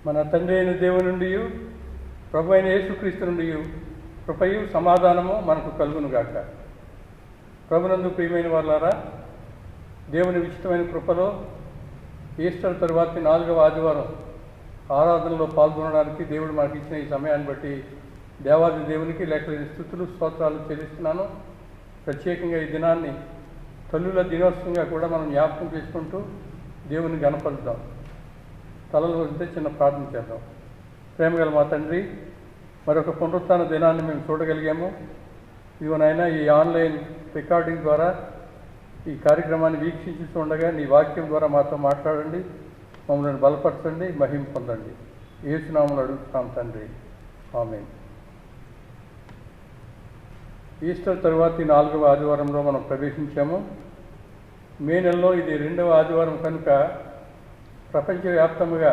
మన తండ్రి అయిన దేవుని నుండి ప్రభు అయిన యేసుక్రీస్తు నుండి కృపయు సమాధానము మనకు కలుగునుగాక. ప్రభునందు ప్రియమైన వాళ్ళారా, దేవుని విచితమైన కృపలో ఈస్టర్ తరువాతి 4వ ఆదివారం ఆరాధనలో పాల్గొనడానికి దేవుడు మనకి ఇచ్చిన ఈ సమయాన్ని బట్టి దేవాది దేవునికి లెక్కలేని స్తుతులు స్తోత్రాలు చెల్లిస్తున్నాను. ప్రత్యేకంగా ఈ దినాన్ని తల్లుల దినోత్సవంగా కూడా మనం జ్ఞాపకం చేసుకుంటూ దేవుని గణపరుద్దాం. తలలు వస్తే చిన్న ప్రార్థన చేద్దాం. ప్రేమగల మా తండ్రి, మరొక పునరుత్థాన దినాన్ని మేము చూడగలిగాము. ఇవనైనా ఈ ఆన్లైన్ రికార్డింగ్ ద్వారా ఈ కార్యక్రమాన్ని వీక్షించుతుండగా నీ వాక్యం ద్వారా మాతో మాట్లాడండి, మమ్మల్ని బలపరచండి, మహిమ పొందండి. యేసునామములో అడుగుతున్నాం తండ్రి, ఆమేన్. ఈస్టర్ తరువాతి 4వ ఆదివారంలో మనం ప్రవేశించాము. మే నెలలో ఇది 2వ ఆదివారం కనుక ప్రపంచవ్యాప్తంగా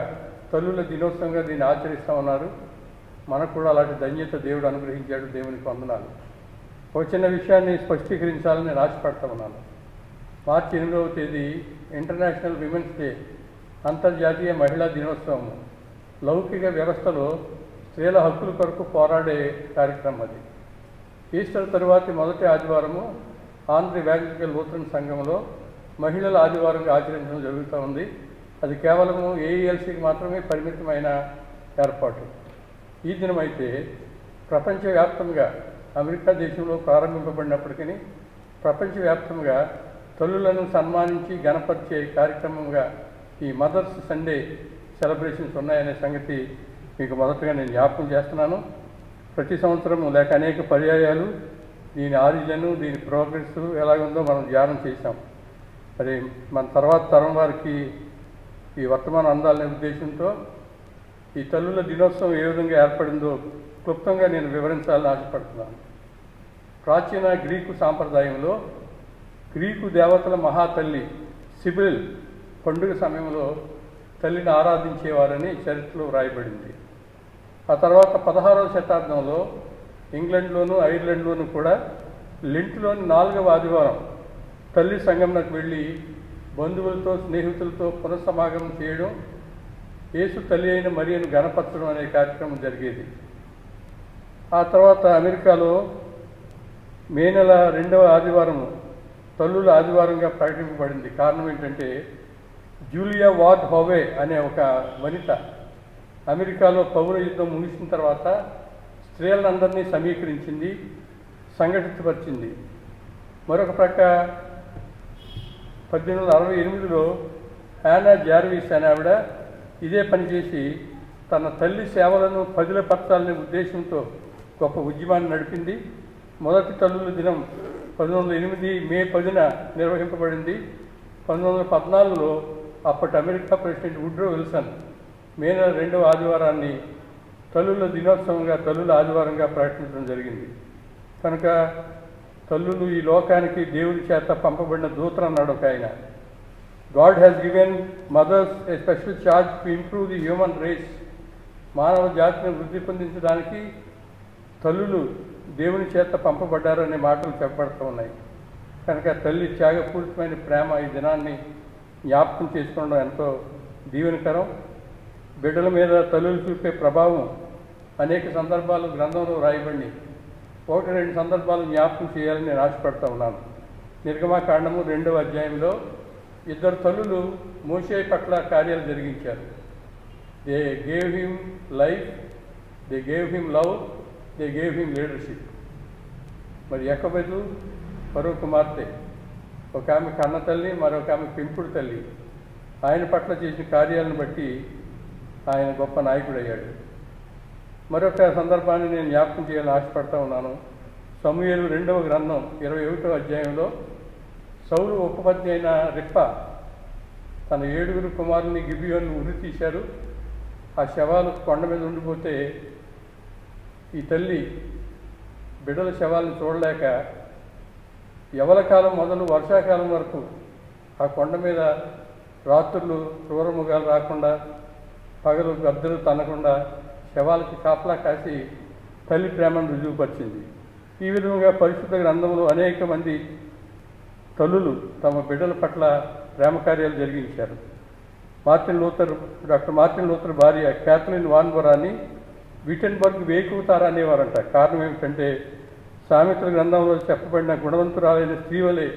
తల్లుల దినోత్సవంగా దీన్ని ఆచరిస్తూ ఉన్నారు. మనకు కూడా అలాంటి ధన్యత దేవుడు అనుగ్రహించాడు. దేవునికి వందనాలు. ఒక చిన్న విషయాన్ని స్పష్టీకరించాలని నేను ఆశపడతా ఉన్నాను. మార్చి 8వ తేదీ ఇంటర్నేషనల్ విమెన్స్ డే, అంతర్జాతీయ మహిళా దినోత్సవం. లౌకిక వ్యవస్థలో స్త్రీల హక్కుల కొరకు పోరాడే కార్యక్రమం అది. ఈస్టర్ తరువాతి మొదటి ఆదివారము ఆంధ్ర ఎవాంజలికల్ లూథరన్ సంఘంలో మహిళల ఆదివారంగా ఆచరించడం జరుగుతూ ఉంది. అది కేవలము ఏఈఎల్సీకి మాత్రమే పరిమితమైన ఏర్పాటు. ఈ దినమైతే ప్రపంచవ్యాప్తంగా అమెరికా దేశంలో ప్రారంభింపబడినప్పటికీ ప్రపంచవ్యాప్తంగా తల్లులను సన్మానించి గణపరిచే కార్యక్రమంగా ఈ మదర్స్ సండే సెలబ్రేషన్స్ ఉన్నాయనే సంగతి మీకు మొదటగా నేను జ్ఞాపకం చేస్తున్నాను. ప్రతి సంవత్సరము లేక అనేక పర్యాయాలు దీని ఆరిజను, దీని ప్రోగ్రెస్ ఎలాగుందో మనం ధ్యానం చేశాం. మరి మన తర్వాత తరం వారికి ఈ వర్తమానం అందాలనే ఉద్దేశంతో ఈ తల్లుల దినోత్సవం ఏ విధంగా ఏర్పడిందో క్లుప్తంగా నేను వివరించాలని ఆశపడుతున్నాను. ప్రాచీన గ్రీకు సాంప్రదాయంలో గ్రీకు దేవతల మహాతల్లి సిబిల్ పండుగ సమయంలో తల్లిని ఆరాధించేవారని చరిత్రలో వ్రాయబడింది. ఆ తర్వాత 16వ శతాబ్దంలో ఇంగ్లాండ్లోను ఐర్లాండ్లోనూ కూడా లెంట్లోని 4వ ఆదివారం తల్లి సంగమనకు వెళ్ళి బంధువులతో స్నేహితులతో పునఃసమాగమం చేయడం, యేసు తల్లి అయిన మరియను గణపరచడం అనే కార్యక్రమం జరిగేది. ఆ తర్వాత అమెరికాలో మే నెల 2వ ఆదివారం తల్లుల ఆదివారంగా ప్రకటింపబడింది. కారణం ఏంటంటే జూలియా వార్డ్ హోవే అనే ఒక వనిత అమెరికాలో పౌర యుద్ధం ముగిసిన తర్వాత స్త్రీలందరినీ సమీకరించింది, సంఘటితపరిచింది. మరొక ప్రక్క 1868లో హ్యానా జార్విస్ అనే ఆవిడ ఇదే పనిచేసి తన తల్లి సేవలను పదిలపరచాలనే ఉద్దేశంతో గొప్ప ఉద్యమాన్ని నడిపింది. మొదటి తల్లుల దినం 1908 మే 10న నిర్వహింపబడింది. 1914లో అప్పటి అమెరికా ప్రెసిడెంట్ వుడ్రో విల్సన్ మే నెల 2వ ఆదివారాన్ని తల్లుల దినోత్సవంగా, తల్లుల ఆదివారంగా ప్రకటించడం జరిగింది. కనుక తల్లులు ఈ లోకానికి దేవుని చేత పంపబడిన దూతలు అన్నాడు ఒక ఆయన. God has given mothers a special charge to improve the human race. మానవ జాతిని వృద్ధి పొందించడానికి తల్లులు దేవుని చేత పంపబడ్డారు అనే మాటలు చెప్పబడుతూ ఉన్నాయి. కనుక తల్లి త్యాగపూరితమైన ప్రేమ ఈ దినాన్ని జ్ఞాపకం చేసుకోవడం ఎంతో దీవెనకరం. బిడ్డల మీద తల్లులు చూపే ప్రభావం అనేక సందర్భాలు గ్రంథంలో రాయబడి 1-2 సందర్భాలు జ్ఞాపకం చేయాలని నేను ఆశపడుతూ ఉన్నాను. నిర్గమాకాండము 2వ అధ్యాయంలో 2 తల్లులు మోషే పట్ల కార్యాలు జరిగించారు. They gave him life, they gave him love, they gave him leadership. మరి యెకోబెదు మరో కుమార్తె, ఒక ఆమె కన్న తల్లి, మరొక ఆమె పెంపుడు తల్లి. ఆయన పట్ల చేసిన కార్యాలను బట్టి ఆయన గొప్ప నాయకుడయ్యాడు. మరొక సందర్భాన్ని నేను జ్ఞాపకం చేయాలని ఆశపడతా ఉన్నాను. సమూయేలు 2వ గ్రంథం 21వ అధ్యాయంలో సౌలు ఉపపత్ని అయిన రిప్ప తన 7 కుమారుల్ని గిబియోను ఉరి తీశారు. ఆ శవాలు కొండ మీద ఉండిపోతే ఈ తల్లి బిడ్డల శవాలను చూడలేక యవలకాలం మొదలు వర్షాకాలం వరకు ఆ కొండ మీద రాత్రులు క్రూరముగాలు రాకుండా, పగలు గద్దలు తనకుండా శవాలకి కాపలా కాసి తల్లి ప్రేమను రుజువుపరిచింది. ఈ విధంగా పరిశుద్ధ గ్రంథంలో అనేక మంది తల్లులు తమ బిడ్డల పట్ల ప్రేమ కార్యాలు జరిగించారు. డాక్టర్ మార్టిన్ లూథర్ భార్య క్యాథలిన్ వాన్ బొరాని విటెన్బర్గ్ వేకువతార అనేవారంట. కారణం ఏమిటంటే సామెతల గ్రంథంలో చెప్పబడిన గుణవంతురాలైన స్త్రీ వలె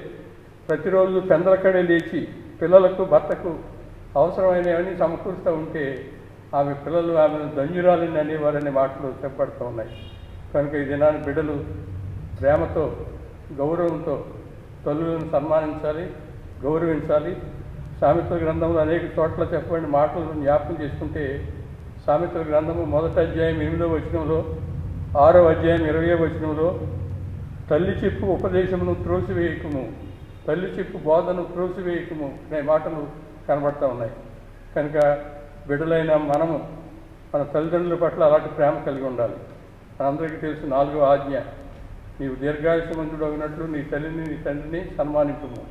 ప్రతిరోజు పెందలకడే లేచి పిల్లలకు భర్తకు అవసరమైనవన్నీ సమకూరుస్తూ ఉంటే ఆమె పిల్లలు ఆమెను ధన్యురాలని అనేవారనే మాటలు చెప్పబడుతూ ఉన్నాయి. కనుక ఈ దినాన్ని బిడ్డలు ప్రేమతో గౌరవంతో తల్లులను సన్మానించాలి, గౌరవించాలి. సామెతల గ్రంథంలో అనేక చోట్ల చెప్పబడిన మాటలను జ్ఞాపకం చేసుకుంటే సామెతల గ్రంథము 1వ అధ్యాయం 8వ వచనంలో, 6వ అధ్యాయం 20వ వచనంలో తల్లి చెప్పు ఉపదేశమును త్రోసివేయకము, తల్లి చెప్పు బోధను త్రోసివేయకము అనే మాటలు కనబడుతూ ఉన్నాయి. కనుక బిడ్డలైన మనము మన తల్లిదండ్రుల పట్ల అలాంటి ప్రేమ కలిగి ఉండాలి. మనందరికీ తెలుసు 4వ ఆజ్ఞ, నీవు దీర్ఘాయుష్మంతుడు అయినట్లు నీ తల్లిని నీ తండ్రిని సన్మానించుము.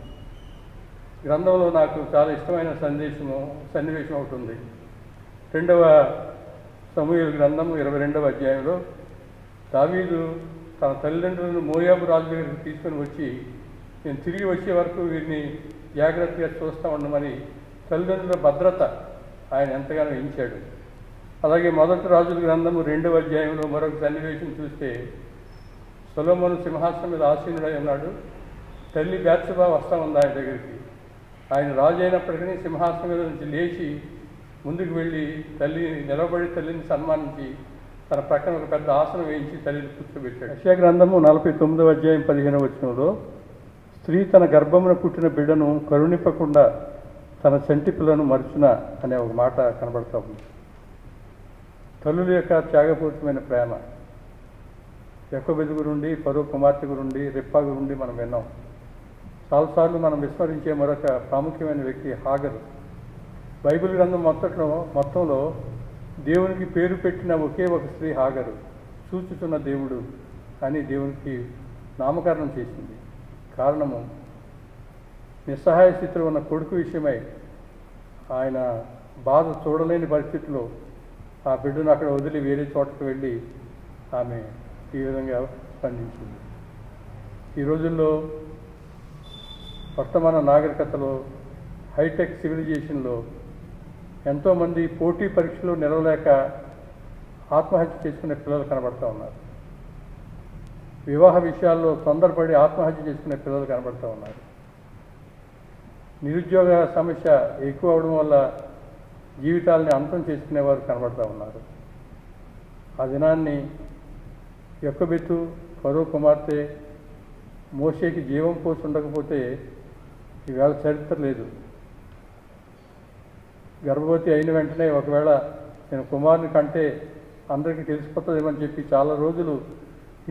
గ్రంథంలో నాకు చాలా ఇష్టమైన సన్నివేశం ఒకటి ఉంది. 2వ సమూయేలు గ్రంథము 22వ అధ్యాయంలో దావీదు తన తల్లిదండ్రులను మోయాబు రాజు దగ్గరికి తీసుకొని వచ్చి, నేను తిరిగి వచ్చే వరకు వీరిని జాగ్రత్తగా చూస్తూ ఉండమని తల్లిదండ్రుల భద్రత ఆయన ఎంతగానో ఇచ్చాడు. అలాగే 1వ రాజుల గ్రంథము 2వ అధ్యాయంలో మరొక సన్నివేశం చూస్తే సొలొమోను సింహాసనం మీద ఆసీనుడై ఉన్నాడు. తల్లి బేత్షెబా వస్తూ ఉంది ఆయన దగ్గరికి. ఆయన రాజు అయినప్పటికీ సింహాసనం మీద నుంచి లేచి ముందుకు వెళ్ళి నిలబడి తల్లిని సన్మానించి తన ప్రక్కన ఒక పెద్ద ఆసనం వేయించి తల్లిని కూర్చోబెట్టాడు. యెషయా గ్రంథము 49వ అధ్యాయం 15వ వచనంలో స్త్రీ తన గర్భమున పుట్టిన బిడ్డను కరుణింపకుండా తన చంటి పిల్లను మరుచున అనే ఒక మాట కనబడతా ఉంది. తల్లుల యొక్క త్యాగపూరితమైన ప్రేమ యాకోబు గురుండి, ఫరో కుమార్తె గురుండి, రిప్పా గురుండి మనం విన్నాం. చాలాసార్లు మనం విస్మరించే మరొక ప్రాముఖ్యమైన వ్యక్తి హాగరు. బైబిల్ గ్రంథం మొత్తంలో దేవునికి పేరు పెట్టిన ఒకే ఒక స్త్రీ హాగరు, చూచుతున్న దేవుడు అని దేవునికి నామకరణం చేసింది. కారణము నిస్సహాయ స్థితిలో ఉన్న కొడుకు విషయమై ఆయన బాధ చూడలేని పరిస్థితిలో ఆ బిడ్డను అక్కడ వదిలి వేరే చోటకు వెళ్ళి ఆమె ఈ విధంగా స్పందించింది. ఈ రోజుల్లో వర్తమాన నాగరికతలో, హైటెక్ సివిలైజేషన్లో ఎంతోమంది పోటీ పరీక్షలు నిలవలేక ఆత్మహత్య చేసుకునే పిల్లలు కనబడుతూ ఉన్నారు. వివాహ విషయాల్లో తొందరపడి ఆత్మహత్య చేసుకునే పిల్లలు కనబడుతూ ఉన్నారు. నిరుద్యోగ సమస్య ఎక్కువ అవడం వల్ల జీవితాలని అంతం చేసుకునేవారు కనబడుతూ ఉన్నారు. ఆ దినాన్ని యొక్కబెత్తు ఫరో కుమార్తె మోషేకి జీవం పోసి ఉండకపోతే ఈవేళ చరిత్ర లేదు. గర్భవతి అయిన వెంటనే ఒకవేళ నేను కుమారుని కంటే అందరికీ తెలిసిపోతుందేమని చెప్పి చాలా రోజులు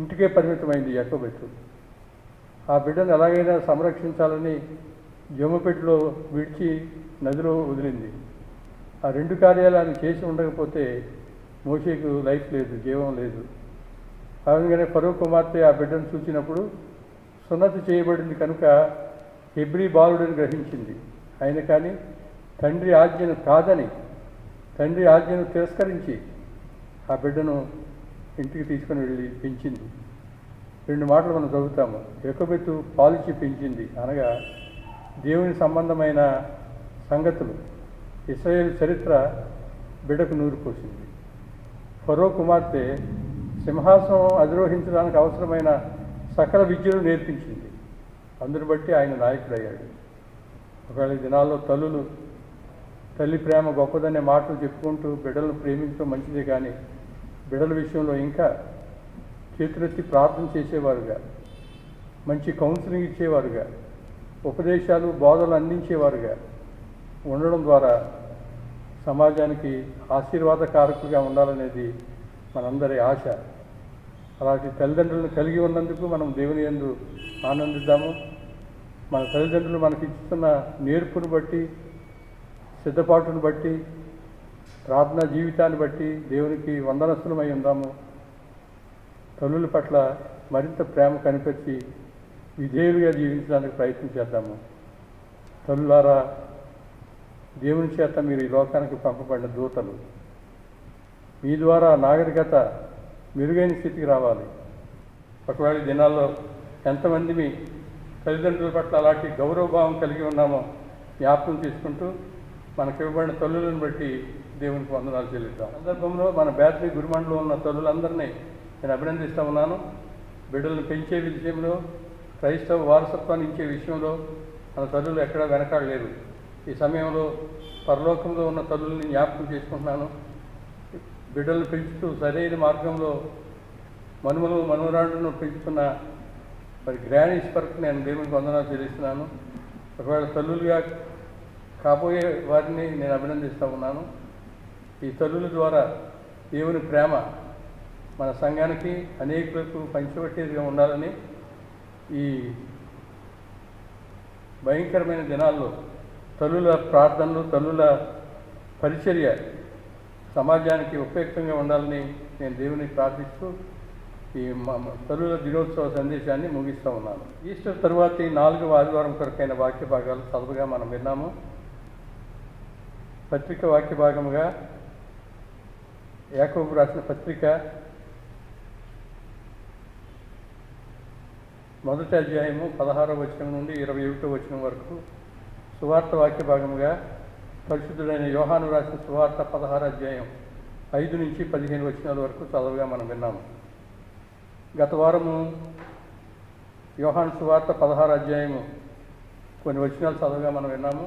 ఇంటికే పరిమితమైంది యాకోబు. ఆ బిడ్డను ఎలాగైనా సంరక్షించాలని జమ్ముపెట్టులో విడిచి నదిలో వదిలింది. ఆ 2 కార్యాలు ఆమె చేసి ఉండకపోతే మోషేకు లైఫ్ లేదు, జీవం లేదు. ఆ విధంగానే ఫరో కుమార్తె ఆ బిడ్డను చూసినప్పుడు సున్నతి చేయబడింది కనుక హెబ్రీ బాలుడని గ్రహించింది. అయినా కానీ తండ్రి ఆజ్ఞను కాదని, తండ్రి ఆజ్ఞను తిరస్కరించి ఆ బిడ్డను ఇంటికి తీసుకొని వెళ్ళి పెంచింది. 2 మాటలు మనం చదువుతాము. యాకోబు పాలిచ్చి పెంచింది అనగా దేవుని సంబంధమైన సంగతులు, ఇశ్రాయేలు చరిత్ర బిడ్డకు నూరు పోసింది. ఫరో కుమార్తె సింహాసనం అధిరోహించడానికి అవసరమైన సకల విద్యను నేర్పించింది. అందుని బట్టి ఆయన నాయకుడయ్యాడు. ఒకవేళ ఈ దినాల్లో తల్లి ప్రేమ గొప్పదనే మాటలు చెప్పుకుంటూ బిడ్డలను ప్రేమించడం మంచిదే, కానీ బిడ్డల విషయంలో ఇంకా చేతులెత్తి ప్రార్థన చేసేవారుగా, మంచి కౌన్సిలింగ్ ఇచ్చేవారుగా, ఉపదేశాలు బోధనలు అందించేవారుగా ఉండడం ద్వారా సమాజానికి ఆశీర్వాదకారకుగా ఉండాలనేది మనందరి ఆశ. అలాంటి తల్లిదండ్రులను కలిగి ఉన్నందుకు మనం దేవుని యందు ఆనందిద్దాము. మన తల్లిదండ్రులు మనకి ఇస్తున్న నేర్పును బట్టి, సిద్ధపాటును బట్టి, ప్రార్థనా జీవితాన్ని బట్టి దేవునికి వందనస్తులమై ఉందాము. తల్లుల పట్ల మరింత ప్రేమ కనిపించి విధేయులుగా జీవించడానికి ప్రయత్నం చేద్దాము. తల్లులారా, దేవుని చేత మీరు ఈ లోకానికి పంపబడిన దూతలు. మీ ద్వారా నాగరికత మెరుగైన స్థితికి రావాలి. ఒకవేళ దినాల్లో ఎంతమంది మీ తల్లిదండ్రుల పట్ల అలాంటి గౌరవభావం కలిగి ఉన్నామో జ్ఞాపకం చేసుకుంటూ మనకు ఇవ్వబడిన తల్లులను బట్టి దేవునికి వందనాలు చెల్లిద్దాం. సందర్భంలో మన బ్యాటరీ గురుమండలో ఉన్న తల్లులందరినీ నేను అభినందిస్తూ ఉన్నాను. బిడ్డలను పెంచే విషయంలో, క్రైస్తవ వారసత్వాన్ని ఇచ్చే విషయంలో మన తల్లులు ఎక్కడా వెనకాడలేరు. ఈ సమయంలో పరలోకంలో ఉన్న తల్లుల్ని జ్ఞాపకం చేసుకుంటున్నాను. బిడ్డలను పెంచుతూ సరైన మార్గంలో మనవరాళ్ళను పెంచుతున్న మరి గ్రానీస్ వరకు నేను దేవునికి వందనాలు చెల్లిస్తున్నాను. ఒకవేళ తల్లులుగా కాబోయే వారిని నేను అభినందిస్తూ ఉన్నాను. ఈ తల్లుల ద్వారా దేవుని ప్రేమ మన సంఘానికి అనేకులకు పంచిపెట్టేదిగా ఉండాలని ఈ భయంకరమైన దినాల్లో తల్లుల ప్రార్థనలు, తల్లుల పరిచర్య సమాజానికి ఉపయుక్తంగా ఉండాలని నేను దేవుని ప్రార్థిస్తూ ఈ తల్లుల దినోత్సవ సందేశాన్ని ముగిస్తూ ఉన్నాను. ఈస్టర్ తరువాత 4వ ఆదివారం కొరకైన వాక్య భాగాలు చదువుగా మనం విన్నాము. పత్రిక వాక్య భాగముగా యాకోబు రాసిన పత్రిక 1వ అధ్యాయము 16వ వచనం నుండి 21వ వచనం వరకు, సువార్త వాక్య భాగముగా పరిశుద్ధుడైన యోహాను రాసిన సువార్త 16వ అధ్యాయం 5 నుంచి 15 వచనాల వరకు చదువుగా మనం విన్నాము. గత వారము యోహాను సువార్త 16వ అధ్యాయము కొన్ని వచనాలు చదువుగా మనం విన్నాము.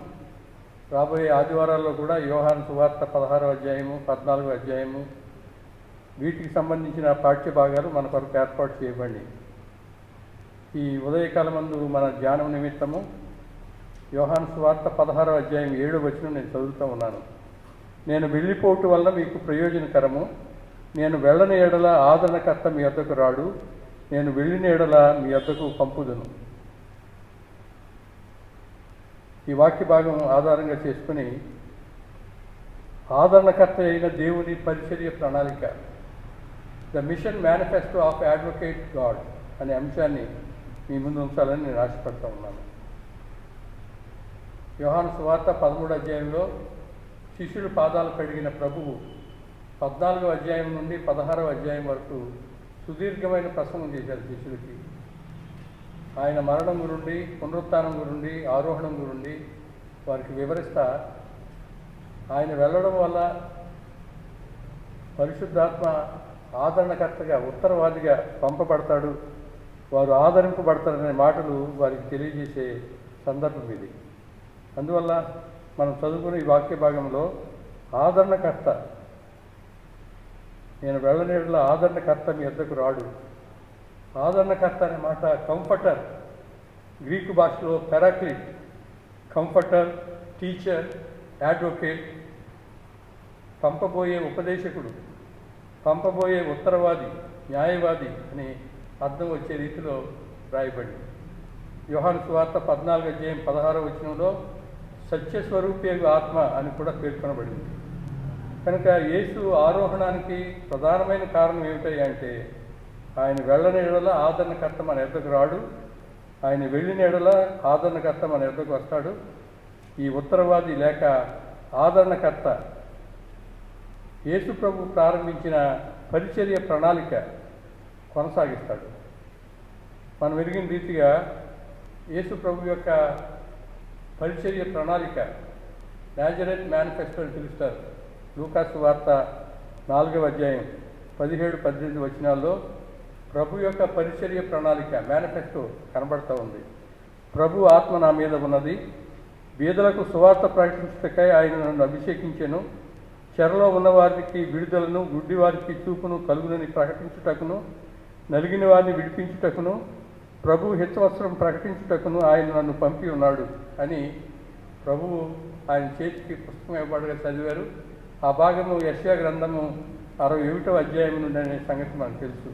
రాబోయే ఆదివారాల్లో కూడా యోహాను సువార్త 16వ అధ్యాయము, 14వ అధ్యాయము వీటికి సంబంధించిన పాఠ్య భాగాలు మన కొరకు ఏర్పాటు చేయబడి ఈ ఉదయకాలమందు మన ధ్యానం నిమిత్తము యోహాను సువార్త 16వ అధ్యాయం 7వ వచనం నేను చదువుతూ ఉన్నాను. నేను వెళ్ళిపోవటం వల్ల మీకు ప్రయోజనకరము, నేను వెళ్ళని ఎడల ఆదరణకర్త మీ వద్దకు రాడు, నేను వెళ్ళిన ఎడల మీ వద్దకు పంపుదును. ఈ వాక్య భాగం ఆధారంగా చేసుకుని ఆదరణకర్త అయిన దేవుని పరిచర్య ప్రణాళిక, the mission manifesto of advocate God అనే అంశాన్ని మీ ముందు ఉంచాలని నేను ఆశపడుతూ ఉన్నాను. యోహాను సువార్త 13వ అధ్యాయంలో శిష్యుల పాదాలు కడిగిన ప్రభువు 14వ అధ్యాయం నుండి 16వ అధ్యాయం వరకు సుదీర్ఘమైన ప్రసంగం చేశారు శిష్యులకి. ఆయన మరణం గురించి, పునరుత్థానం గురించి, ఆరోహణం గురించి వారికి వివరిస్తా ఆయన వెళ్ళడం వల్ల పరిశుద్ధాత్మ ఆదరణకర్తగా, ఉత్తరవాదిగా పంపబడతాడు, వారు ఆదరింపబడతారనే మాటలు వారికి తెలియజేసే సందర్భం ఇది. అందువల్ల మనం చదువుకునే ఈ వాక్య భాగంలో ఆదరణకర్త, నేను వెళ్ళనేళ్ళ ఆదరణకర్త మీ వద్దకు రాడు. ఆదరణకర్త అనే మాట కంఫర్టర్, గ్రీకు భాషలో పెరాక్లిట్, కంఫర్టర్, టీచర్, అడ్వకేట్, పంపబోయే ఉపదేశకుడు, పంపబోయే ఉత్తరవాది, న్యాయవాది అని అర్థం వచ్చే రీతిలో రాయబడింది. యోహాను సువార్త 14వ అధ్యాయం 16వ వచనంలో సత్యస్వరూపేగు ఆత్మ అని కూడా పేర్కొనబడింది. కనుక యేసు ఆరోహణానికి ప్రధానమైన కారణం ఏమిటంటే ఆయన వెళ్ళని ఎడల ఆదరణకర్త మన ఎద్దకు రాడు, ఆయన వెళ్ళిన ఎడల ఆదరణకర్త మన ఎద్దకు వస్తాడు. ఈ ఉత్తరవాది లేక ఆదరణకర్త యేసు ప్రభు ప్రారంభించిన పరిచర్య ప్రణాళిక కొనసాగిస్తాడు. మనం ఎరిగిన రీతిగా యేసు ప్రభు యొక్క పరిచర్య ప్రణాళిక నాజరేత్ మేనిఫెస్టో అని పిలుస్తారు. లూకాసు వార్త 4వ అధ్యాయం 17-18 వచనాల్లో ప్రభు యొక్క పరిచర్య ప్రణాళిక మేనిఫెస్టో కనబడుతూ ఉంది. ప్రభు ఆత్మ నా మీద ఉన్నది, బీదలకు సువార్త ప్రకటించుటకై ఆయన నన్ను అభిషేకించెను, చెరలో ఉన్నవారికి విడుదలను, గుడ్డివారికి చూపును కలుగునని ప్రకటించుటకును, నలిగిన వారిని విడిపించుటకును, ప్రభు హితవస్త్రం ప్రకటించుటకును ఆయన నన్ను పంపి ఉన్నాడు అని ప్రభువు ఆయన చేతికి పుస్తకం ఇవ్వబడగా చదివారు. ఆ భాగము యెషయా గ్రంథము 61వ అధ్యాయం నుండి అనే సంగతి మనకు తెలుసు.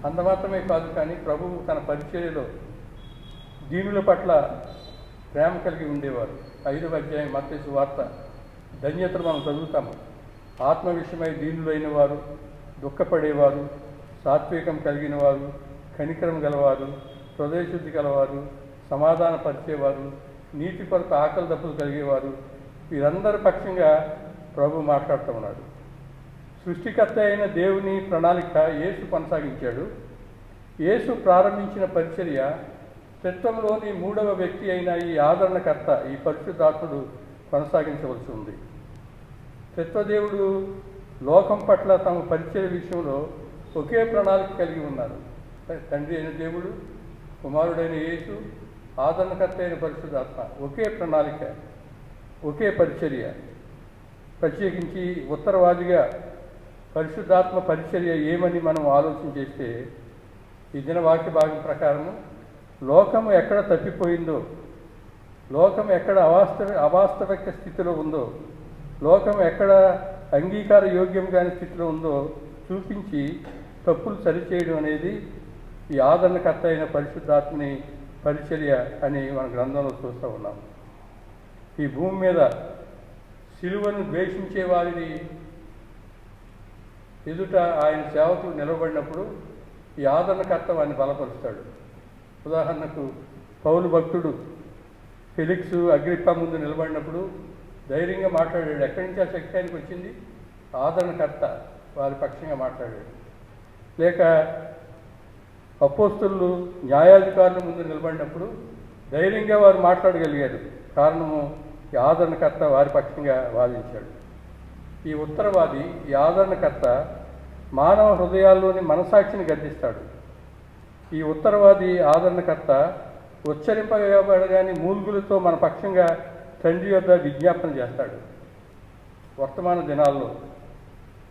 అంత మాత్రమే కాదు, కానీ ప్రభువు తన పరిచర్యలో దీనుల పట్ల ప్రేమ కలిగి ఉండేవారు. 5వ అధ్యాయం మత్తయి సువార్త ధన్యతలు మనం చదువుతాము. ఆత్మ విషయమై దీనులైన వారు, దుఃఖపడేవారు, సాత్వికం కలిగిన వారు, కనికరం గలవారు, హృదయశుద్ధి గలవారు, సమాధానపరిచేవారు, నీతి కొరకు ఆకలి దప్పులు కలిగేవారు, వీరందరి పక్షంగా ప్రభు మాట్లాడుతూ ఉన్నాడు. సృష్టికర్త అయిన దేవుని ప్రణాళిక యేసు కొనసాగించాడు. యేసు ప్రారంభించిన పరిచర్య త్రిత్వంలోని 3వ వ్యక్తి అయిన ఈ ఆదరణకర్త, ఈ పరిశుద్ధాత్ముడు కొనసాగించవలసి ఉంది. త్రిత్వదేవుడు లోకం పట్ల తమ పరిచయ విషయంలో ఒకే ప్రణాళిక కలిగి ఉన్నారు. తండ్రి అయిన దేవుడు, కుమారుడైన యేసు, ఆదరణకర్త అయిన పరిశుద్ధాత్మ, ఒకే ప్రణాళిక, ఒకే పరిచర్య. ప్రత్యేకించి ఉత్తరవాదిగా పరిశుద్ధాత్మ పరిచర్య ఏమని మనం ఆలోచన చేస్తే, ఈ దిన వాక్య భాగం ప్రకారము లోకము ఎక్కడ తప్పిపోయిందో, లోకం ఎక్కడ అవాస్తవిక స్థితిలో ఉందో, లోకం ఎక్కడ అంగీకార యోగ్యం కాని స్థితిలో ఉందో చూపించి తప్పులు సరిచేయడం అనేది ఈ ఆదరణకర్త అయిన పరిశుద్ధాత్మని పరిచర్య అని మన గ్రంథంలో చూస్తూ ఉన్నాం. ఈ భూమి మీద సిలువను ద్వేషించే వారిని ఎదుట ఆయన సేవకులు నిలబడినప్పుడు ఈ ఆదరణకర్త వారిని బలపరుస్తాడు. ఉదాహరణకు పౌలు భక్తుడు ఫెలిక్స్, అగ్రిప్ప ముందు నిలబడినప్పుడు ధైర్యంగా మాట్లాడాడు. ఎక్కడి నుంచి ఆ శక్తి ఆయనకు వచ్చింది? ఆదరణకర్త వారి పక్షంగా మాట్లాడాడు. లేక అపోస్తలులు న్యాయాధికారుల ముందు నిలబడినప్పుడు ధైర్యంగా వారు మాట్లాడగలిగారు. కారణము ఈ ఆదరణకర్త వారి పక్షంగా వాదించాడు. ఈ ఉత్తరవాది, ఈ ఆదరణకర్త మానవ హృదయాల్లోని మనసాక్షిని గద్దిస్తాడు. ఈ ఉత్తరవాది ఆదరణకర్త ఉచ్చరింపబడగాని మూల్గులతో మన పక్షంగా తండ్రి యొద్ద విజ్ఞాపన చేస్తాడు. వర్తమాన దినాల్లో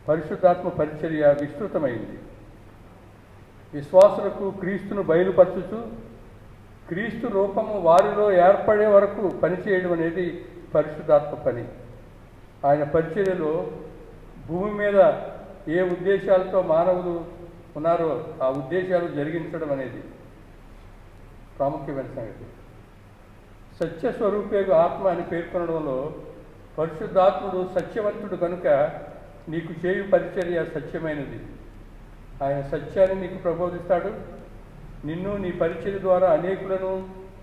పరిశుద్ధాత్మ పరిచర్య విస్తృతమైంది. విశ్వాసులకు క్రీస్తును బయలుపరచుచు క్రీస్తు రూపము వారిలో ఏర్పడే వరకు పనిచేయడం అనేది పరిశుద్ధాత్మ పని. ఆయన పరిచర్యలో భూమి మీద ఏ ఉద్దేశాలతో మానవులు ఉన్నారో ఆ ఉద్దేశాలు జరిగించడం అనేది ప్రాముఖ్యమైన సంగతి. సత్యస్వరూపేగు ఆత్మ అని పేర్కొనడంలో పరిశుద్ధాత్ముడు సత్యవంతుడు కనుక నీకు చేయు పరిచర్య సత్యమైనది. ఆయన సత్యాన్ని నీకు ప్రబోధిస్తాడు. నిన్ను నీ పరిచర్య ద్వారా అనేకులను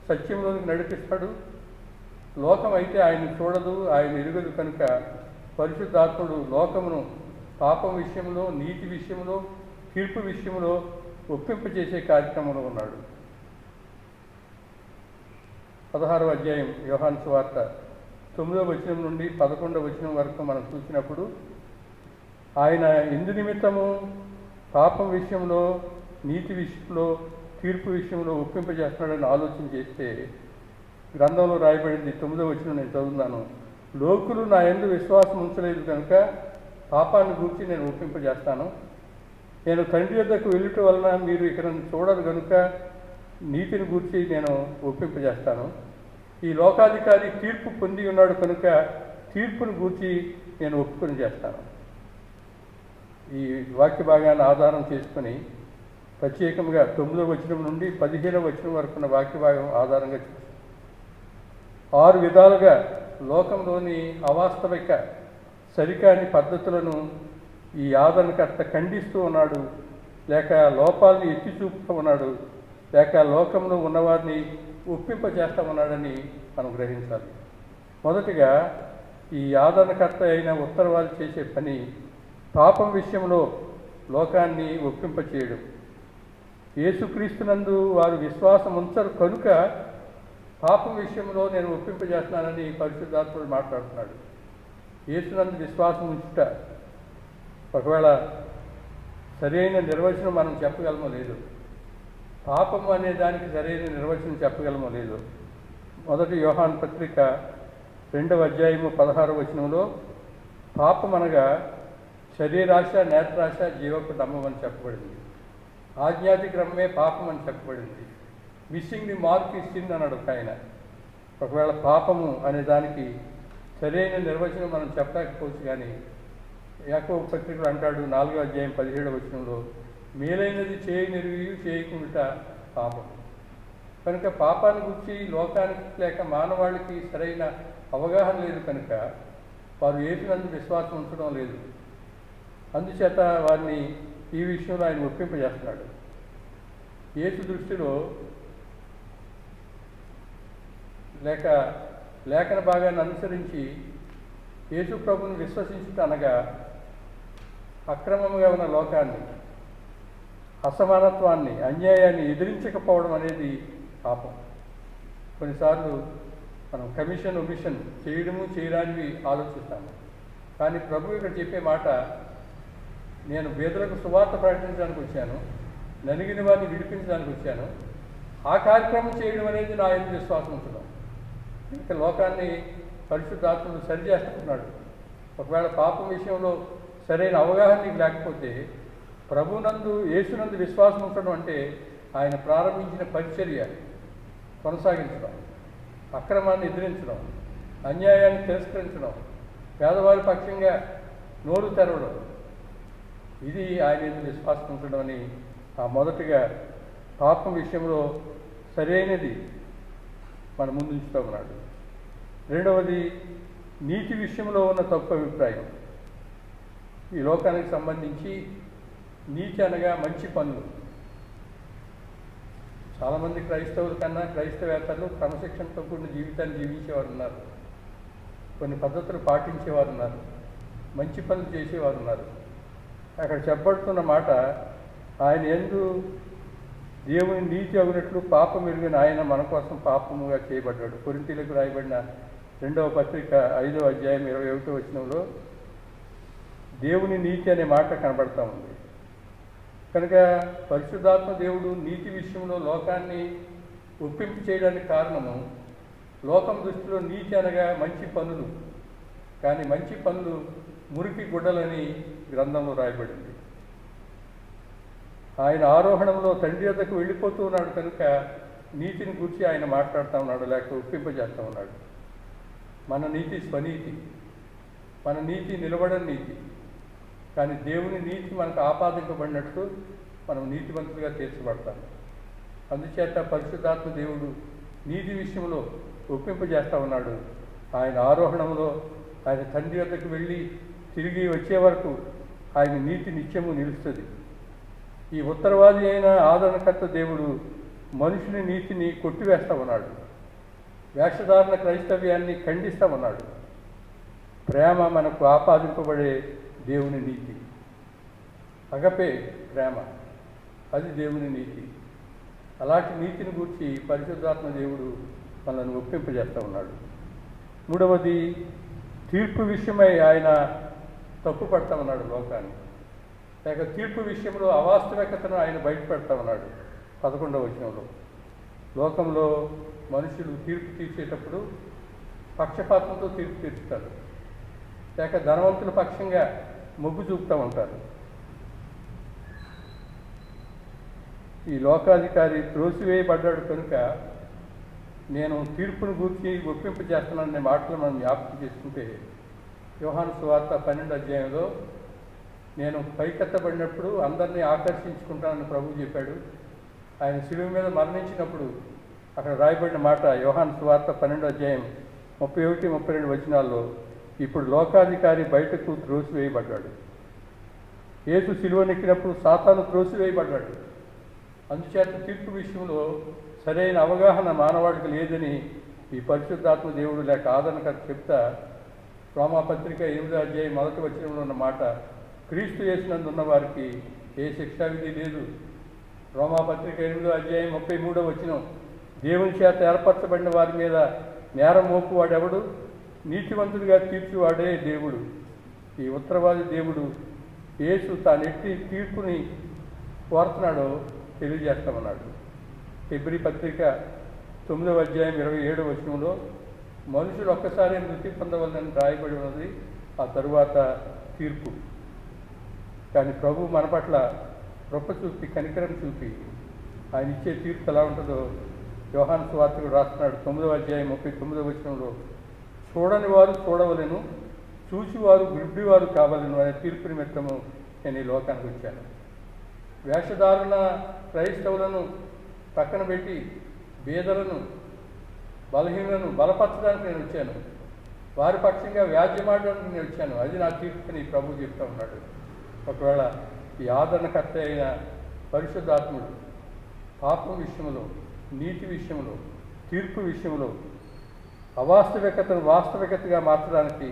సత్యంలోనికి నడిపిస్తాడు. లోకం అయితే ఆయన చూడదు, ఆయన ఎరుగదు కనుక పరిశుద్ధాత్ముడు లోకమును పాపం విషయంలో, నీతి విషయంలో, తీర్పు విషయంలో ఒప్పింపజేసే కార్యక్రమంలో ఉన్నాడు. 16వ అధ్యాయం యోహాను సువార్త 9వ వచనం నుండి 11వ వచనం వరకు మనం చూసినప్పుడు ఆయన ఎందు నిమిత్తము పాపం విషయంలో, నీతి విషయంలో, తీర్పు విషయంలో ఒప్పింపజేస్తున్నాడని ఆలోచన చేస్తే గ్రంథంలో రాయబడింది. 9వ వచనం నేను చదువుతున్నాను. లోకులు నా యందు విశ్వాసం ఉంచలేదు కనుక పాపాన్ని గురించి నేను ఒప్పింపజేస్తాను. నేను తండ్రి యొద్దకు వెళ్ళుట వలన మీరు ఇక్కడ చూడరు కనుక నీతిని గూర్చి నేను ఒప్పింపజేస్తాను. ఈ లోకాధికారి తీర్పు పొంది ఉన్నాడు కనుక తీర్పును గూర్చి నేను ఒప్పుకొని చేస్తాను. ఈ వాక్య భాగాన్ని ఆధారం చేసుకొని ప్రత్యేకంగా 9వ వచనం నుండి 15వ వచనం వరకు ఉన్న వాక్య భాగం ఆధారంగా చూసి 6 విధాలుగా లోకంలోని అవాస్తవిక సరికాని పద్ధతులను ఈ ఆదరణకర్త ఖండిస్తూ ఉన్నాడు, లేక లోపాలని ఎత్తి చూపుతూ ఉన్నాడు, లేక లోకంలో ఉన్నవారిని ఒప్పింపజేస్తూ ఉన్నాడని మనం గ్రహించాలి. మొదటిగా ఈ ఆదరణకర్త అయిన ఉత్తరవాది చేసే పని పాపం విషయంలో లోకాన్ని ఒప్పింపచేయడం. యేసుక్రీస్తునందు వారు విశ్వాసం ఉంచరు కనుక పాపం విషయంలో నేను ఒప్పింపజేస్తున్నానని పరిశుద్ధాత్ముడు మాట్లాడుతున్నాడు. యేసునందు విశ్వాసం ఉంచుట ఒకవేళ సరైన నిర్వచనం మనం చెప్పగలమో లేదు, పాపం అనే దానికి సరైన నిర్వచనం చెప్పగలమో లేదు. మొదటి యోహాను పత్రిక 2వ అధ్యాయము 16వ వచనంలో పాపం అనగా శరీరాశ, నేత్రాశ, జీవపు డంబం అని చెప్పబడింది. ఆజ్ఞాతిక్రమమే పాపం అని చెప్పబడింది. Missing the mark is sin అన్నాడు ఒక ఆయన. ఒకవేళ పాపము అనే దానికి సరైన నిర్వచనం మనం చెప్పలేకపోవచ్చు, కానీ యాకోబు పత్రికలు అంటాడు 4వ అధ్యాయం 17వ వచనంలో మేలైనది చేయనిరుగు చేయకుండా పాపం. కనుక పాపాన్ని గురించి లోకానికి లేక మానవాళికి సరైన అవగాహన లేదు కనుక వారు యేసునందు విశ్వాసం ఉంచడం లేదు. అందుచేత వారిని ఈ విషయంలో ఆయన ఒప్పింపజేస్తున్నాడు. యేసు దృష్టిలో లేక లేఖన భాగాన్ని అనుసరించి యేసు ప్రభువుని విశ్వసించుట అనగా అక్రమంగా ఉన్న లోకాన్ని, అసమానత్వాన్ని, అన్యాయాన్ని ఎదిరించకపోవడం అనేది పాపం. కొన్నిసార్లు మనం కమిషన్ ఒమిషన్ చేయడము చేయడానివి ఆలోచిస్తాము. కానీ ప్రభు ఇక్కడ చెప్పే మాట, నేను పేదలకు సువార్త ప్రకటించడానికి వచ్చాను, నలిగిన వారిని విడిపించడానికి వచ్చాను, ఆ కార్యక్రమం చేయడం అనేది నా యందు విశ్వాసం ఉంచడం. ఇంకా లోకాన్ని పరిశుద్ధాత్మను సరిచేస్తున్నాడు. ఒకవేళ పాపం విషయంలో సరైన అవగాహన నీకు లేకపోతే ప్రభునందు యేసునందు విశ్వాసం ఉంచడం అంటే ఆయన ప్రారంభించిన పరిచర్య కొనసాగించడం, అక్రమాన్ని ఎదిరించడం, అన్యాయాన్ని తిరస్కరించడం, పేదవారి పక్షంగా నోరు తెరవడం, ఇది ఆయన ఎందుకు విశ్వాసం ఉంచడం అని మొదటిగా పాపం విషయంలో సరైనది మన ముందు ఉంచుతూ ఉన్నాడు. రెండవది, నీతి విషయంలో ఉన్న తప్పు అభిప్రాయం. ఈ లోకానికి సంబంధించి నీతి అనగా మంచి పనులు. చాలామంది క్రైస్తవుల కన్నా క్రైస్తవేతరులు క్రమశిక్షణతో కూడిన జీవితాన్ని జీవించేవారు ఉన్నారు, కొన్ని పద్ధతులు పాటించేవారు ఉన్నారు, మంచి పనులు చేసేవారు ఉన్నారు. అక్కడ చెప్పబడుతున్న మాట, ఆయన యందు దేవుని నీతి అగినట్లు పాపం ఎరిగిన ఆయన మన కోసం పాపముగా చేయబడ్డాడు. కొరింథీయులకు రాయబడిన 2వ పత్రిక 5వ అధ్యాయం 21వ వచనంలో దేవుని నీతి అనే మాట కనబడతా ఉంది. కనుక పరిశుద్ధాత్మ దేవుడు నీతి విషయంలో లోకాన్ని ఒప్పింపు చేయడానికి కారణము, లోకం దృష్టిలో నీతి అనగా మంచి పనులు, కానీ మంచి పనులు మురికి గుడ్డలని గ్రంథంలో రాయబడింది. ఆయన ఆరోహణంలో తండ్రి వద్దకు వెళ్ళిపోతూ ఉన్నాడు కనుక నీతిని గురించి ఆయన మాట్లాడుతూ ఉన్నాడు, లేక ఒప్పింపజేస్తూ ఉన్నాడు. మన నీతి స్వనీతి, మన నీతి నిలబడని నీతి. కానీ దేవుని నీతి మనకు ఆపాదింపబడినట్లు మనం నీతివంతులుగా తీర్చబడతాము. అందుచేత పరిశుద్ధాత్మ దేవుడు నీతి విషయంలో ఒప్పింపజేస్తూ ఉన్నాడు. ఆయన ఆరోహణంలో ఆయన తండ్రి వద్దకు వెళ్ళి తిరిగి వచ్చే వరకు ఆయన నీతి నిత్యము నిలుస్తుంది. ఈ ఉత్తరవాది అయిన ఆదరణకర్త దేవుడు మనుషుని నీతిని కొట్టివేస్తూ ఉన్నాడు, వేషధారణ క్రైస్తవ్యాన్ని ఖండిస్తూ ఉన్నాడు. ప్రేమ మనకు ఆపాదింపబడే దేవుని నీతి, అగపే ప్రేమ, అది దేవుని నీతి. అలాంటి నీతిని గూర్చి పరిశుద్ధాత్మ దేవుడు మనల్ని ఒప్పింపజేస్తూ ఉన్నాడు. మూడవది, తీర్పు విషయమై ఆయన తప్పు పడతా ఉన్నాడు లోకాన్ని, లేక తీర్పు విషయంలో అవాస్తవికతను ఆయన బయటపెడతా ఉన్నాడు. 11వ వచనంలో లోకంలో మనుషులు తీర్పు తీర్చేటప్పుడు పక్షపాతంతో తీర్పు తీర్చుతారు, లేక ధనవంతుల పక్షంగా మొగ్గు చూపుతూ ఉంటారు. ఈ లోకాధికారి త్రోసివేయబడ్డాడు కనుక నేను తీర్పును గూర్చి ఒప్పింపు చేస్తున్నాననే మాటలు మనం జ్ఞాపకం చేసుకుంటే, యోహాను సువార్త 12వ అధ్యాయంలో నేను పైకెత్తబడినప్పుడు అందరినీ ఆకర్షించుకుంటానని ప్రభువు చెప్పాడు. ఆయన శిలువ మీద మరణించినప్పుడు అక్కడ రాయబడిన మాట, యోహాను సువార్త 12వ అధ్యాయం 31, 32 వచనాల్లో, ఇప్పుడు లోకాధికారి బయటకు త్రోసివేయబడ్డాడు. యేసు శిలువనెక్కినప్పుడు సాతాను త్రోసివేయబడ్డాడు. అందుచేత తీర్పు విషయంలో సరైన అవగాహన మానవాడికి లేదని ఈ పరిశుద్ధాత్మ దేవుడు లేక ఆదరణకర్త చెప్తా, రోమాపత్రిక 8వ అధ్యాయం 1వ వచనంలో ఉన్న మాట, క్రీస్తు యేసునందు ఉన్న వారికి ఏ శిక్షావిధి లేదు. రోమాపత్రిక 8వ అధ్యాయం 33వ వచనం, దేవుని చేత ఏర్పరచబడిన వారి మీద నేరం మోపువాడెవడు, నీతివంతుడిగా తీర్చువాడే దేవుడు. ఈ ఉత్తరవాది దేవుడు యేసు తాను ఎట్టి తీర్పుని కోరుతున్నాడో తెలియజేస్తామన్నాడు. హెబ్రీ పత్రిక 9వ అధ్యాయం 27వ వచనంలో, మనుషులు ఒక్కసారి మృతి పొందవలనని రాయబడి ఉన్నది, ఆ తరువాత తీర్పు. కానీ ప్రభు మన పట్ల కృప చూపి కనికరం చూపి ఆయన ఇచ్చే తీర్పు ఎలా ఉంటుందో యోహాను సువార్తకుడు రాస్తున్నాడు 9వ అధ్యాయం 39వ వచనంలో, చూడని వారు చూడవలెను, చూసివారు గుడ్డివారు కావాలను అనే తీర్పు నిమిత్తము నేను ఈ లోకానికి వచ్చాను. వేషధారణ క్రైస్తవులను పక్కన పెట్టి బీదలను బలహీనులను బలపరచడానికి నేను వచ్చాను, వారి పక్షంగా వ్యాజ్యమాడడానికి నేను వచ్చాను, అది నా తీర్పుని ప్రభు చెప్తూ ఉన్నాడు. ఒకవేళ ఈ ఆదరణకర్త అయిన పరిశుద్ధాత్ముడు పాపం విషయంలో, నీతి విషయంలో, తీర్పు విషయంలో అవాస్తవికతను వాస్తవికతగా మార్చడానికి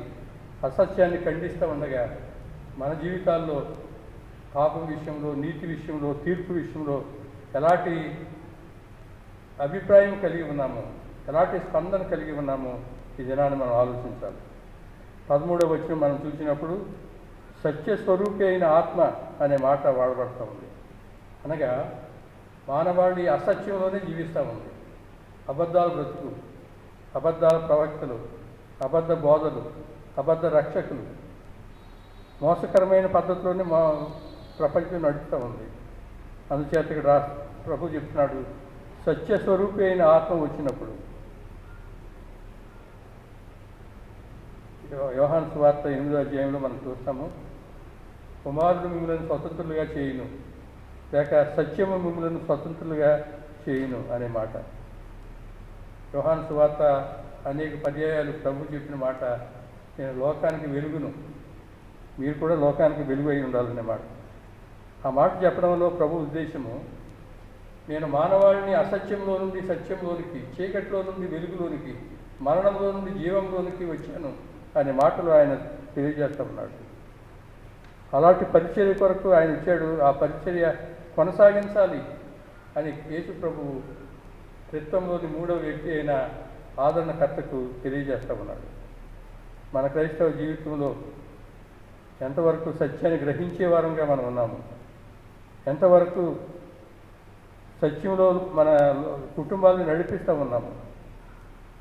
అసత్యాన్ని ఖండిస్తూ ఉండగా మన జీవితాల్లో పాపం విషయంలో, నీతి విషయంలో, తీర్పు విషయంలో ఎలాంటి అభిప్రాయం కలిగి ఉన్నామో ఎలాంటి స్పందన కలిగి ఉన్నామో ఈ దినాన్ని మనం ఆలోచించాలి. 13వ వచనం మనం చూసినప్పుడు సత్యస్వరూపి అయిన ఆత్మ అనే మాట వాడబడుతూ ఉంది. అనగా మానవాళి అసత్యంలోనే జీవిస్తూ ఉంది. అబద్ధాల బ్రతుకు, అబద్ధాల ప్రవక్తలు, అబద్ధ బోధలు, అబద్ధ రక్షకులు, మోసకరమైన పద్ధతిలోనే మా ప్రపంచం నడుస్తూ ఉంది. అందుచేత ఇక్కడ ప్రభు చెప్తున్నాడు, సత్యస్వరూపి అయిన ఆత్మ వచ్చినప్పుడు. యోహాను సువార్త 8వ అధ్యాయంలో మనం చూస్తాము, కుమారుడు మిమ్మల్ని స్వతంత్రులుగా చేయును, లేక సత్యము మిమ్మల్ని స్వతంత్రులుగా చేయును అనే మాట. యోహాను సువార్త అనేక పర్యాయాలు ప్రభు చెప్పిన మాట, నేను లోకానికి వెలుగును, మీరు కూడా లోకానికి వెలుగు అయి ఉండాలనే మాట. ఆ మాట చెప్పడంలో ప్రభు ఉద్దేశము, నేను మానవాళిని అసత్యంలో నుండి సత్యంలోనికి, చీకటిలో నుండి వెలుగులోనికి, మరణంలో నుండి జీవంలోనికి వచ్చాను అనే మాటలు ఆయన తెలియజేస్తూ ఉన్నాడు. అలాంటి పరిచర్య కొరకు ఆయన ఇచ్చాడు. ఆ పరిచర్య కొనసాగించాలి అని యేసు ప్రభువు త్రిత్వంలోని 3వ వ్యక్తి అయిన ఆదరణకర్తకు తెలియజేస్తూ ఉన్నాడు. మన క్రైస్తవ జీవితంలో ఎంతవరకు సత్యాన్ని గ్రహించే వారంగా మనం ఉన్నాము, ఎంతవరకు సత్యంలో మన కుటుంబాలను నడిపిస్తూ ఉన్నాము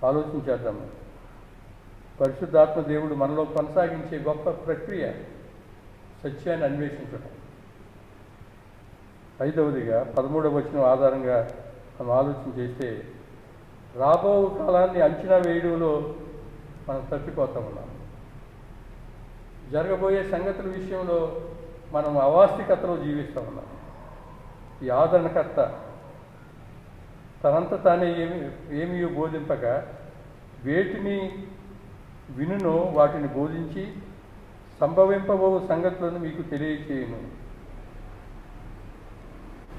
ఆలోచించేద్దాము. పరిశుద్ధాత్మ దేవుడు మనలో కొనసాగించే గొప్ప ప్రక్రియ సత్యాన్ని అన్వేషించడం. 5వదిగా 13వ వచనం ఆధారంగా మనం ఆలోచన చేస్తే, రాబో కాలాన్ని అంచనా వేయడంలో మనం తప్పిపోతూ ఉన్నాం. జరగబోయే సంగతుల విషయంలో మనం అవాస్తవికతలో జీవిస్తూ ఉన్నాం. ఈ ఆదరణకర్త తనంత తానే ఏమీ బోధింపక వేటిని వినునో వాటిని బోధించి సంభవింపబో సంగతులను మీకు తెలియచేయను.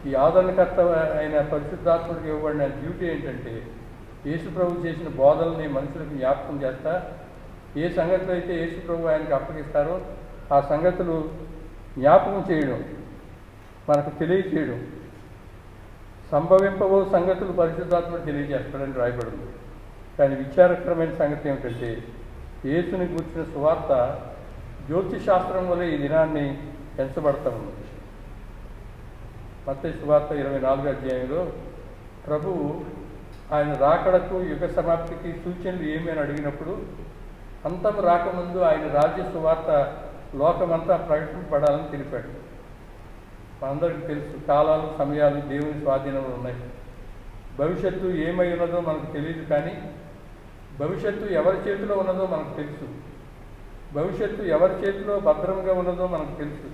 ఈ ఆదరణకర్త అయిన పరిశుద్ధాత్మకు ఇవ్వబడిన డ్యూటీ ఏంటంటే, యేసు ప్రభు చేసిన బోధనల్ని మనుషులకు జ్ఞాపకం చేస్తా, ఏ సంగతులు అయితే యేసు ప్రభు ఆయనకు అప్పగిస్తారో ఆ సంగతులు జ్ఞాపకం చేయడం, మనకు తెలియచేయడం. సంభవింపబో సంగతులు పరిశుద్ధాత్మకు తెలియజేస్తాడని రాయబడింది. కానీ విచారకరమైన సంగతి ఏమిటంటే, యేసుని గురించిన సువార్త జ్యోతిశాస్త్రం వల్ల ఈ దినాన్ని పెంచబడతా ఉంది. మత్తయి సువార్త 24వ అధ్యాయంలో ప్రభువు ఆయన రాకడకు, యుగ సమాప్తికి సూచనలు ఏమని అడిగినప్పుడు, అంతం రాకముందు ఆయన రాజ్య సువార్త లోకమంతా ప్రకటింపబడాలని తెలిపాడు. మనందరికీ తెలుసు, కాలాలు సమయాలు దేవుని స్వాధీనంలో ఉన్నాయి. భవిష్యత్తు ఏమై ఉన్నదో మనకు తెలియదు, కానీ భవిష్యత్తు ఎవరి చేతిలో ఉన్నదో మనకు తెలుసు. భవిష్యత్తు ఎవరి చేతిలో భద్రంగా ఉన్నదో మనకు తెలుసు.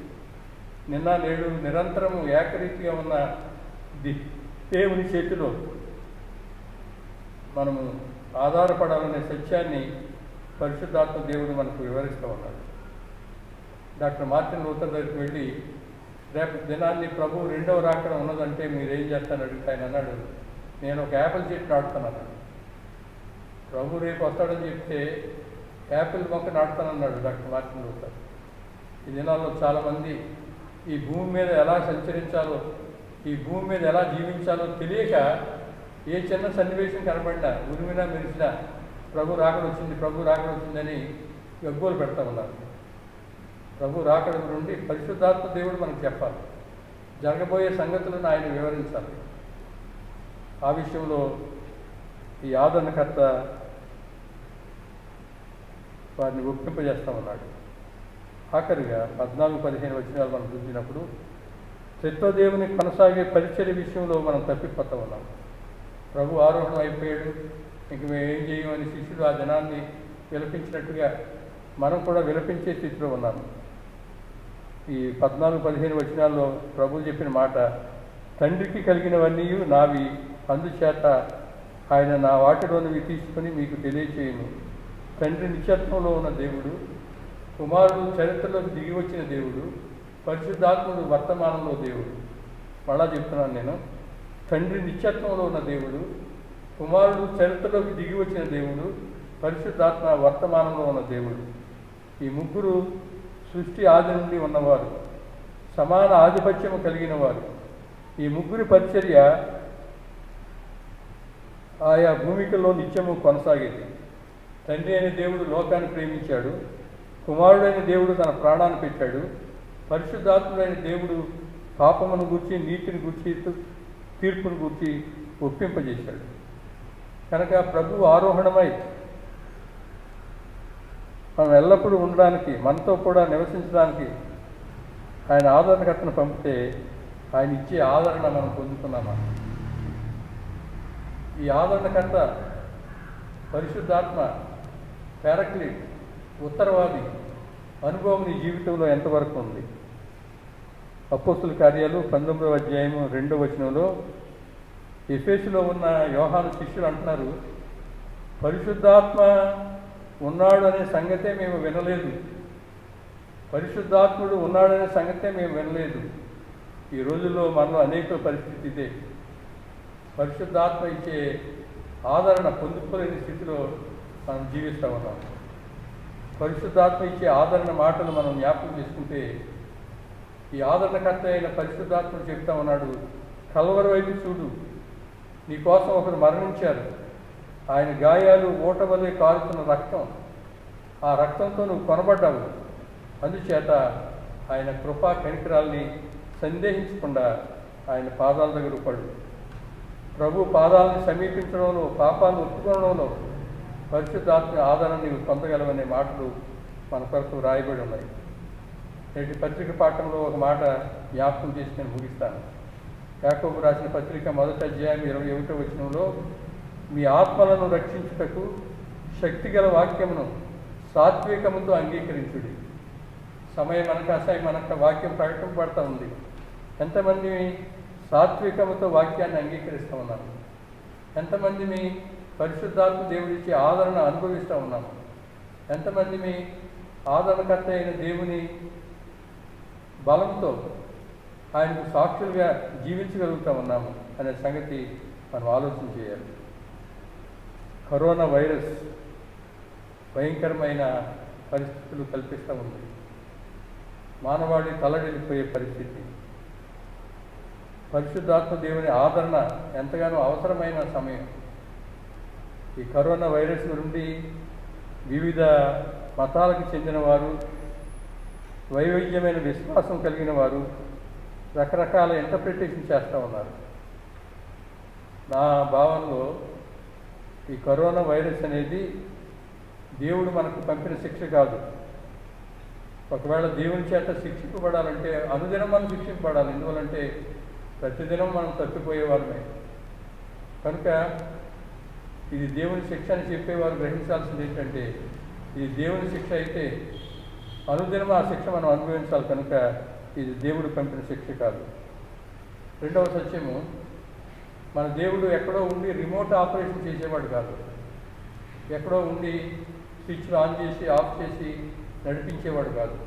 నిన్న నేడు నిరంతరము ఏకరీతిగా ఉన్న దేవుని చేతిలో మనము ఆధారపడాలనే సత్యాన్ని పరిశుద్ధాత్మ దేవుడు మనకు వివరిస్తూ ఉన్నాడు. డాక్టర్ మార్టిన్ లూథర్ దగ్గరికి వెళ్ళి, రేపు దినాన్ని ప్రభు 2వ రాకడ ఉన్నదంటే మీరేం చేస్తానని అడిగితే ఆయన అన్నాడు, నేను ఒక యాపిల్ చెట్టు నాటుతాను. ప్రభు రేపు వస్తాడని చెప్తే యాపిల్ మొక్క నాటుతానన్నాడు డాక్టర్ మార్టిన్ లూథర్. ఈ దినాల్లో చాలామంది ఈ భూమి మీద ఎలా సంచరించాలో, ఈ భూమి మీద ఎలా జీవించాలో తెలియక ఏ చిన్న సన్నివేశం కనబడినా, ఉరిమినా మెరిసినా ప్రభు రాకడ వచ్చింది, ప్రభు రాకడ వచ్చిందని గగ్గోలు పెడతా ఉన్నారు. ప్రభు రాకడ నుండి పరిశుద్ధాత్మ దేవుడు మనకు చెప్పాలి, జరగబోయే సంగతులను ఆయన వివరించాలి. ఆ విషయంలో ఈ ఆదరణకర్త వారిని ఒప్పింపజేస్తూ ఉన్నాడు. ఆఖరిగా 14-15 వచనాలు మనం చూసినప్పుడు, త్రిత్వదేవుని కొనసాగే పరిచర్య విషయంలో మనం తప్పిపోతూ ఉన్నాం. ప్రభు ఆరోహణం అయిపోయాడు, ఇంక మేము ఏం చేయమని శిష్యుడు ఆ దినాన్ని విలపించినట్టుగా మనం కూడా విలపించే స్థితిలో ఉన్నాము. ఈ 14-15 వచనాల్లో ప్రభు చెప్పిన మాట, తండ్రికి కలిగినవన్నీ నావి, అందుచేత ఆయన నా వాటిలోనివి తీసుకుని మీకు తెలియచేయను. తండ్రి నిత్యత్వంలో ఉన్న దేవుడు, కుమారుడు చరిత్రలోకి దిగి వచ్చిన దేవుడు, పరిశుద్ధాత్ముడు వర్తమానంలో దేవుడు. మళ్ళా చెప్తున్నాను నేను, తండ్రి నిత్యత్వంలో ఉన్న దేవుడు, కుమారుడు చరిత్రలోకి దిగి వచ్చిన దేవుడు, పరిశుద్ధాత్మ వర్తమానంలో ఉన్న దేవుడు. ఈ ముగ్గురు సృష్టి ఆది నుండి ఉన్నవారు, సమాన ఆధిపత్యము కలిగిన వారు. ఈ ముగ్గురి పరిచర్య ఆయా భూమికల్లో నిత్యము కొనసాగేది. తండ్రి అయిన దేవుడు లోకాన్ని ప్రేమించాడు, కుమారుడైన దేవుడు తన ప్రాణాన్ని పెట్టాడు, పరిశుద్ధాత్ముడైన దేవుడు పాపమును గూర్చి, నీతిని గూర్చి, తీర్పును గూర్చి ఒప్పింపజేశాడు. కనుక ప్రభువు ఆరోహణమై మనం ఎల్లప్పుడూ ఉండడానికి, మనతో కూడా నివసించడానికి ఆయన ఆదరణకర్తను పంపితే ఆయన ఇచ్చే ఆదరణ మనం పొందుతున్నామా? ఈ ఆదరణకర్త పరిశుద్ధాత్మ పారక్లీట్, ఉత్తరవాది అనుభవం నీ జీవితంలో ఎంతవరకు ఉంది? అపోస్తుల కార్యాలు 19వ అధ్యాయము 2వ వచనంలో ఎఫెసులో ఉన్న యోహాను శిష్యులు అంటున్నారు, పరిశుద్ధాత్మ ఉన్నాడు అనే సంగతే మేము వినలేదు, పరిశుద్ధాత్ముడు ఉన్నాడనే సంగతే మేము వినలేదు. ఈ రోజుల్లో మనలో అనేక పరిస్థితి ఇదే. పరిశుద్ధాత్మ ఇచ్చే ఆదరణ పొందుకోలేని స్థితిలో మనం జీవిస్తూ ఉన్నాం. పరిశుద్ధాత్మ ఇచ్చే ఆదరణ మాటలు మనం జ్ఞాపకం చేసుకుంటే, ఈ ఆదరణకర్త అయిన పరిశుద్ధాత్ముడు చెప్తా ఉన్నాడు, కల్వరి వైపు చూడు, నీ కోసం ఒకరు మరణించారు, ఆయన గాయాలు ఊట వలె కారుతున్న రక్తం, ఆ రక్తంతో నువ్వు కొనబడ్డావు, అందుచేత ఆయన కృపా కనికరాల్ని సందేహించకుండా ఆయన పాదాల దగ్గర పడు. ప్రభు పాదాలను సమీపించడంలో, పాపాలను ఒప్పుకోవడంలో పరిశుద్ధాత్మ ఆదరణ నీవు పొందగలవనే మాటలు మన కొరకు రాయబడి ఉన్నాయి. నేటి పత్రిక పాఠంలో ఒక మాట జ్ఞాపకం చేసి నేను ముగిస్తాను. యాకోబు రాసిన పత్రిక 1వ అధ్యాయం 21వ వచనంలో, మీ ఆత్మలను రక్షించుటకు శక్తిగల వాక్యమును సాత్వికముతో అంగీకరించుడి. సమయం అనక అసహ్యం అనక వాక్యం ప్రకటింపబడతా ఉంది. ఎంతమంది సాత్వికముతో వాక్యాన్ని అంగీకరిస్తూ ఉన్నాము? ఎంతమంది మీ పరిశుద్ధాత్మ దేవుడిచ్చే ఆదరణ అనుభవిస్తూ ఉన్నాము? ఎంతమంది మీ ఆదరణకర్త అయిన దేవుని బలంతో ఆయనకు సాక్షులుగా జీవించగలుగుతూ ఉన్నాము అనే సంగతి మనం ఆలోచన చేయాలి. కరోనా వైరస్ భయంకరమైన పరిస్థితులు కల్పిస్తూ ఉంది. మానవాళి తలడిల్లిపోయే పరిస్థితి. పరిశుద్ధాత్మ దేవుని ఆదరణ ఎంతగానో అవసరమైన సమయం. ఈ కరోనా వైరస్ నుండి వివిధ మతాలకు చెందిన వారు, వైవిధ్యమైన విశ్వాసం కలిగిన వారు రకరకాల ఇంటర్ప్రిటేషన్ చేస్తూ ఉన్నారు. నా భావనలో ఈ కరోనా వైరస్ అనేది దేవుడు మనకు పంపిన శిక్ష కాదు. ఒకవేళ దేవుని చేత శిక్షింపబడాలంటే అనుదినం మనం శిక్షింపబడాలి. ఎందువలంటే ప్రతిదినం మనం తప్పిపోయే వాళ్ళమే. కనుక ఇది దేవుని శిక్ష అని చెప్పేవారు గ్రహించాల్సింది ఏంటంటే, ఇది దేవుని శిక్ష అయితే అనుదినం ఆ శిక్ష మనం అనుభవించాలి. కనుక ఇది దేవుడు పంపిన శిక్ష కాదు. రెండవ సత్యము, మన దేవుడు ఎక్కడో ఉండి రిమోట్ ఆపరేషన్ చేసేవాడు కాదు. ఎక్కడో ఉండి స్విచ్లు ఆన్ చేసి ఆఫ్ చేసి నడిపించేవాడు కాదు.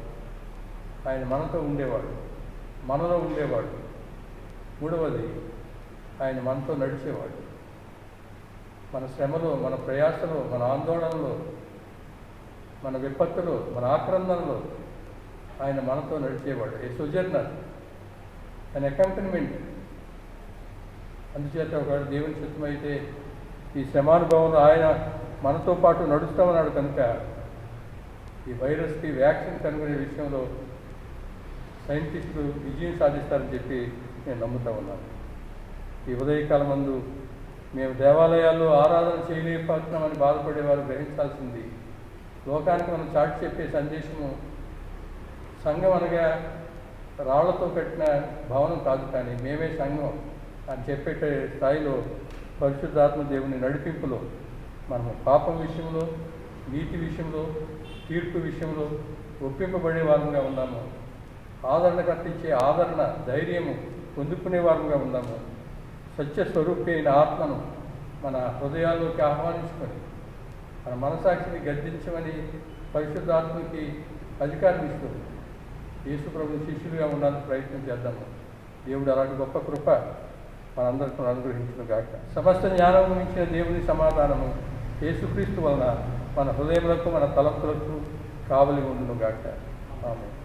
ఆయన మనతో ఉండేవాడు, మనలో ఉండేవాడు. మూడవది, ఆయన మనతో నడిచేవాడు. మన శ్రమలో, మన ప్రయాసలో, మన ఆందోళనలో, మన విపత్తులో, మన ఆక్రందనలో ఆయన మనతో నడిచేవాడు. ఏ సోజర్నర్, అన్ అకంపెనిమెంట్. అందుచేత ఒకవేళ దేవుని చిత్తమైతే ఈ శ్రమానుభవంలో ఆయన మనతో పాటు నడుస్తూ ఉన్నాడు. కనుక ఈ వైరస్కి వ్యాక్సిన్ కనుగొనే విషయంలో సైంటిస్టులు విజయం సాధిస్తారని చెప్పి నేను నమ్ముతూ ఉన్నాను. ఈ ఉదయకాలం మందు మేము దేవాలయాల్లో ఆరాధన చేయలేకపోతున్నామని బాధపడేవారు గ్రహించాల్సింది, లోకానికి మనం చాటి చెప్పే సందేశము సంఘం అనగా రాళ్లతో కట్టిన భవనం కాదు, కానీ మేమే సంఘం అని చెప్పే స్థాయిలో పరిశుద్ధాత్మ దేవుని నడిపింపులో మనము పాపం విషయంలో, నీతి విషయంలో, తీర్పు విషయంలో ఒప్పింపబడే వారంగా ఉన్నాము. ఆదరణ కట్టించే ఆదరణ, ధైర్యము పొందుకునే వారంగా ఉన్నాము. సత్య స్వరూపి అయిన ఆత్మను మన హృదయాల్లోకి ఆహ్వానించుకొని మన మనసాక్షిని గద్దించమని పరిశుద్ధాత్మకి అధికారం ఇస్తూ యేసు ప్రభు శిష్యులుగా ఉండడానికి ప్రయత్నం చేద్దాము. దేవుడు అలాంటి గొప్ప కృప మనందరికీ అనుగ్రహించును గాక. సమస్త జ్ఞానం ఇచ్చిన దేవుని సమాధానము యేసుక్రీస్తు వలన మన హృదయములకు, మన తలంపులకు కావలి ఉండును గాక. ఆమేన్.